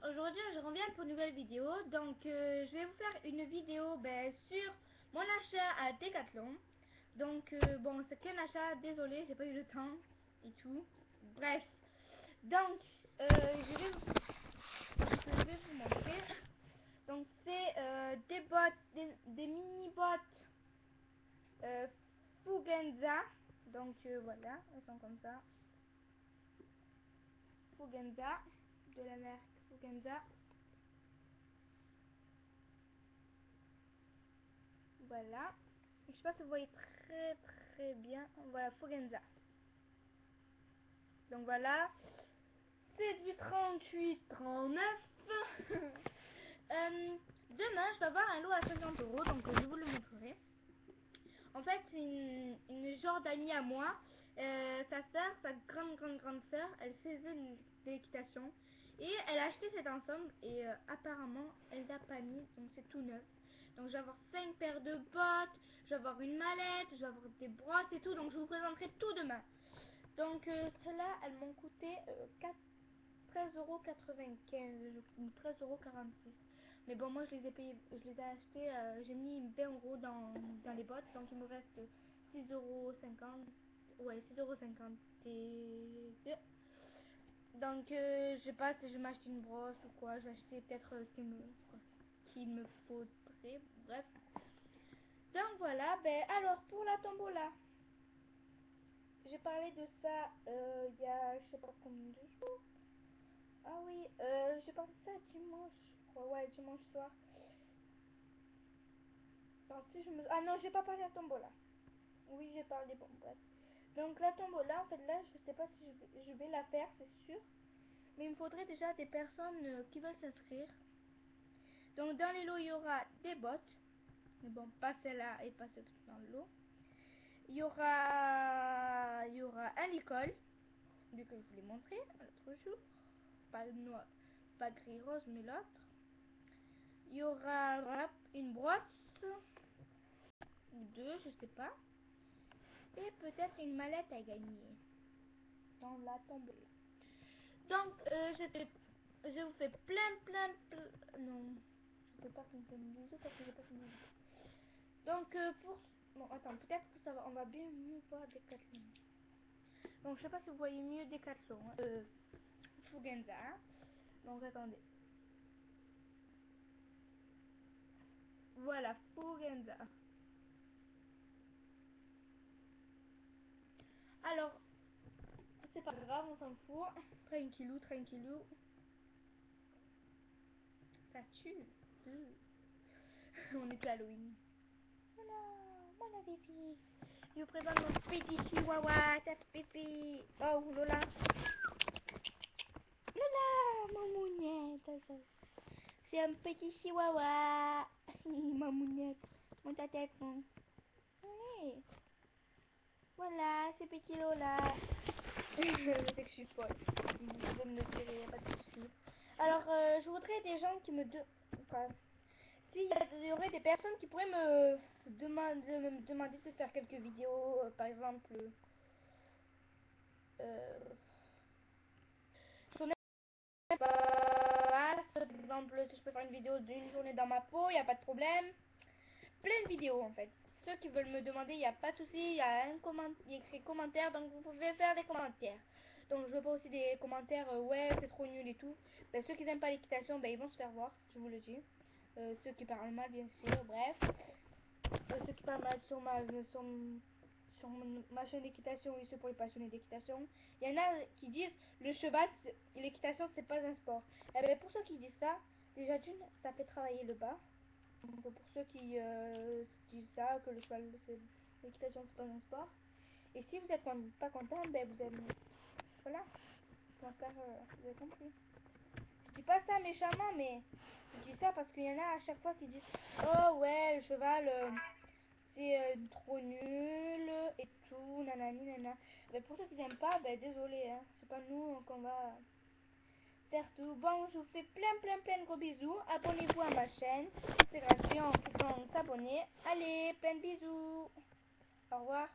aujourd'hui je reviens pour une nouvelle vidéo. Donc je vais vous faire une vidéo sur mon achat à Decathlon. Donc bon, c'est qu'un achat, désolé, j'ai pas eu le temps et tout. Bref, donc je vais vous montrer. Donc c'est des bottes, des mini bottes Fugenza. Donc voilà, elles sont comme ça. Fugenza, de la marque Fugenza. Voilà. Je sais pas si vous voyez très bien. Voilà, Fugenza. Donc voilà. C'est du 38,39. Demain, je vais avoir un lot à 50 euros. Donc je vous le montrerai. En fait, c'est une genre d'amie à moi. Sa soeur, sa grande soeur, elle faisait de l'équitation. Et elle a acheté cet ensemble. Et apparemment, elle l'a pas mis. Donc c'est tout neuf. Donc je vais avoir 5 paires de bottes. Je vais avoir une mallette. Je vais avoir des brosses et tout. Donc je vous présenterai tout demain. Donc ceux-là, elles m'ont coûté 13,95 € ou 13,46 €. Mais bon, moi je les ai payés, je les ai achetés, j'ai mis 20 € dans les bottes, donc il me reste 6,50 €. Ouais, 6,52 €. Donc je sais pas si je vais m'acheter une brosse ou quoi, je vais acheter peut-être ce qu'il me faudrait. Bref. Donc voilà, alors pour la tombola, j'ai parlé de ça il y a je sais pas combien de jours. Ah oui, j'ai parlé de ça dimanche, je crois. Ouais, dimanche soir. Enfin, si je me... Ah non, j'ai pas parlé de la tombola. Oui, j'ai parlé, bon, bref. Donc la tombola, en fait, là, je sais pas si je vais la faire, c'est sûr. Mais il me faudrait déjà des personnes qui veulent s'inscrire. Donc dans les lots, il y aura des bottes. Mais bon, pas celle-là et pas celle dans le lot. Il y aura un licol, vu que je vous l'ai montré l'autre jour. Pas noir, pas gris rose, mais l'autre. Il y aura une brosse ou deux, je sais pas. Et peut-être une mallette à gagner dans la tombola. Donc je vous fais plein. Non, je fais pas plein de bisous parce que j'ai pas fini. Donc pour bon, attends, peut-être que ça va, on va bien mieux voir Decathlon. Donc je sais pas si vous voyez mieux Decathlon, Fugenza. Donc attendez. Voilà, Fugenza. Alors, c'est pas grave, on s'en fout. Tranquillou. Ça tue. On est à Halloween. Voilà, pipi. Je vous présente mon petit chihuahua, ta pipi. Oh, Lola. Lola, mamounette. C'est un petit chihuahua. Mamounette. Monte ta tête, mon. Allez. Voilà, c'est petit Lola. Je sais que je suis folle. Vous pouvez me le dire, il n'y a pas de souci. Alors, je voudrais des gens qui me... Enfin, s'il y aurait des personnes qui pourraient me demander de faire quelques vidéos, par exemple... Journée par exemple, si je peux faire une vidéo d'une journée dans ma peau, il n'y a pas de problème. Plein de vidéos en fait. Ceux qui veulent me demander, il n'y a pas de souci, il y a il y a écrit commentaire, donc vous pouvez faire des commentaires. Donc je veux pas aussi des commentaires, ouais c'est trop nul et tout. Ceux qui n'aiment pas l'équitation, ils vont se faire voir, je vous le dis. Ceux qui parlent mal bien sûr, bref. Ceux qui parlent mal sur ma chaîne d'équitation, oui, c'est pour les passionnés d'équitation. Il y en a qui disent le cheval, l'équitation c'est pas un sport. Et bien, pour ceux qui disent ça, déjà d'une, ça fait travailler le bas. Donc pour ceux qui disent ça, que le cheval, l'équitation c'est pas un sport. Et si vous êtes pas content, vous avez, voilà, vous avez compris. Je dis pas ça méchamment, mais je dis ça parce qu'il y en a à chaque fois qui disent oh ouais, le cheval c'est trop nul et tout, nanani nana. Mais pour ceux qui n'aiment pas, désolé, hein, c'est pas nous qu'on va faire tout. Bon, je vous fais plein de gros bisous. Abonnez-vous à ma chaîne, c'est gratuit en cliquant s'abonner. Allez, plein de bisous. Au revoir.